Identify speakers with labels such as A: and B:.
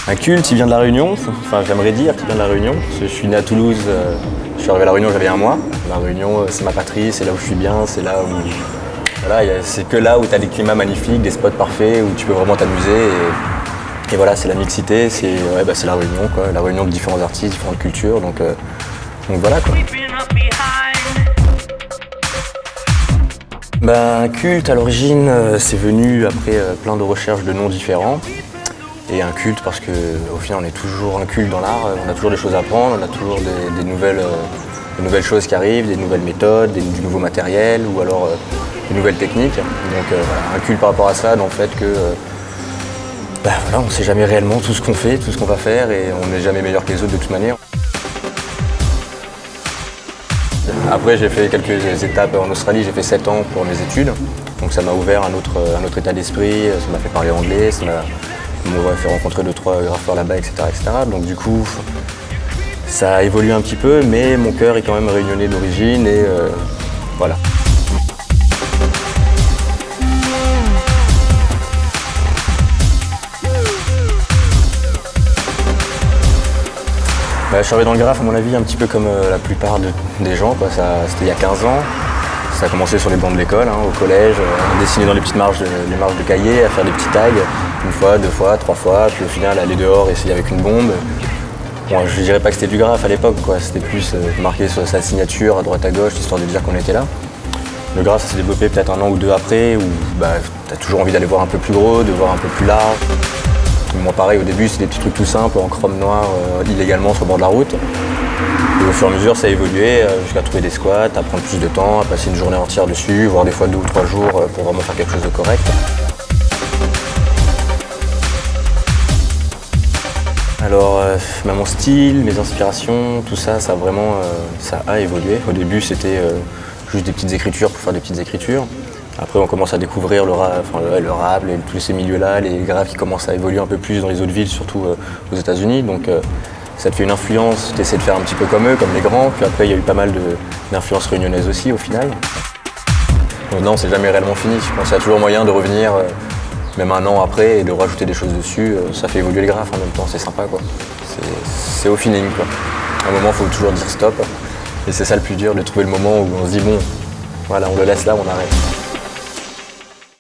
A: Un culte, il vient de La Réunion, enfin j'aimerais dire qu'il vient de La Réunion, parce que je suis né à Toulouse, je suis arrivé à La Réunion, j'avais 1 mois. La Réunion, c'est ma patrie, c'est là où je suis bien, c'est là où... Voilà, c'est que là où tu as des climats magnifiques, des spots parfaits, où tu peux vraiment t'amuser. Et voilà, c'est la mixité, c'est La Réunion, quoi. La réunion de différents artistes, différentes cultures, donc voilà, quoi. Un culte, à l'origine, c'est venu après plein de recherches de noms différents. Et un culte parce qu'au final, on est toujours un culte dans l'art, on a toujours des choses à apprendre, on a toujours des nouvelles choses qui arrivent, des nouvelles méthodes, du nouveau matériel ou alors des nouvelles techniques. Donc voilà, un culte par rapport à ça, dans le fait que on ne sait jamais réellement tout ce qu'on fait, tout ce qu'on va faire et on n'est jamais meilleur que les autres de toute manière. Après, j'ai fait quelques étapes en Australie, j'ai fait 7 ans pour mes études. Donc ça m'a ouvert un autre état d'esprit, ça m'a fait parler anglais, ça m'a fait rencontrer 2-3 graffeurs là-bas, etc., etc. Donc du coup, ça a évolué un petit peu, mais mon cœur est quand même réunionnais d'origine et voilà. Je suis arrivé dans le graphe, à mon avis, un petit peu comme la plupart des gens, quoi. C'était il y a 15 ans. Ça a commencé sur les bancs de l'école, au collège, à dessiner dans les petites marges de cahiers, à faire des petits tags, 1 fois, 2 fois, 3 fois, puis au final aller dehors, essayer avec une bombe. Bon, je ne dirais pas que c'était du graphe à l'époque, quoi. C'était plus marqué sur sa signature à droite à gauche, histoire de dire qu'on était là. Le graphe, ça s'est développé peut-être 1 an ou 2 après, où tu as toujours envie d'aller voir un peu plus gros, de voir un peu plus large. Moi pareil, au début, c'est des petits trucs tout simples, en chrome noir, illégalement sur le bord de la route. Et au fur et à mesure, ça a évolué jusqu'à trouver des squats, à prendre plus de temps, à passer une journée entière dessus, voire des fois 2 ou 3 jours pour vraiment faire quelque chose de correct. Alors, mon style, mes inspirations, tout ça, ça a évolué. Au début, c'était juste des petites écritures pour faire des petites écritures. Après, on commence à découvrir le rap, tous ces milieux-là, les graphes qui commencent à évoluer un peu plus dans les autres villes, surtout aux États-Unis. Donc, ça te fait une influence, tu essaies de faire un petit peu comme eux, comme les grands. Puis après, il y a eu pas mal d'influences réunionnaises aussi, au final. Donc non, c'est jamais réellement fini. Je pense qu'il y a toujours moyen de revenir, même 1 an après, et de rajouter des choses dessus. Ça fait évoluer le graphe en même temps, c'est sympa, quoi. C'est au feeling, quoi. À un moment, il faut toujours dire stop. Et c'est ça le plus dur, de trouver le moment où on se dit, bon, voilà, on le laisse là, on arrête.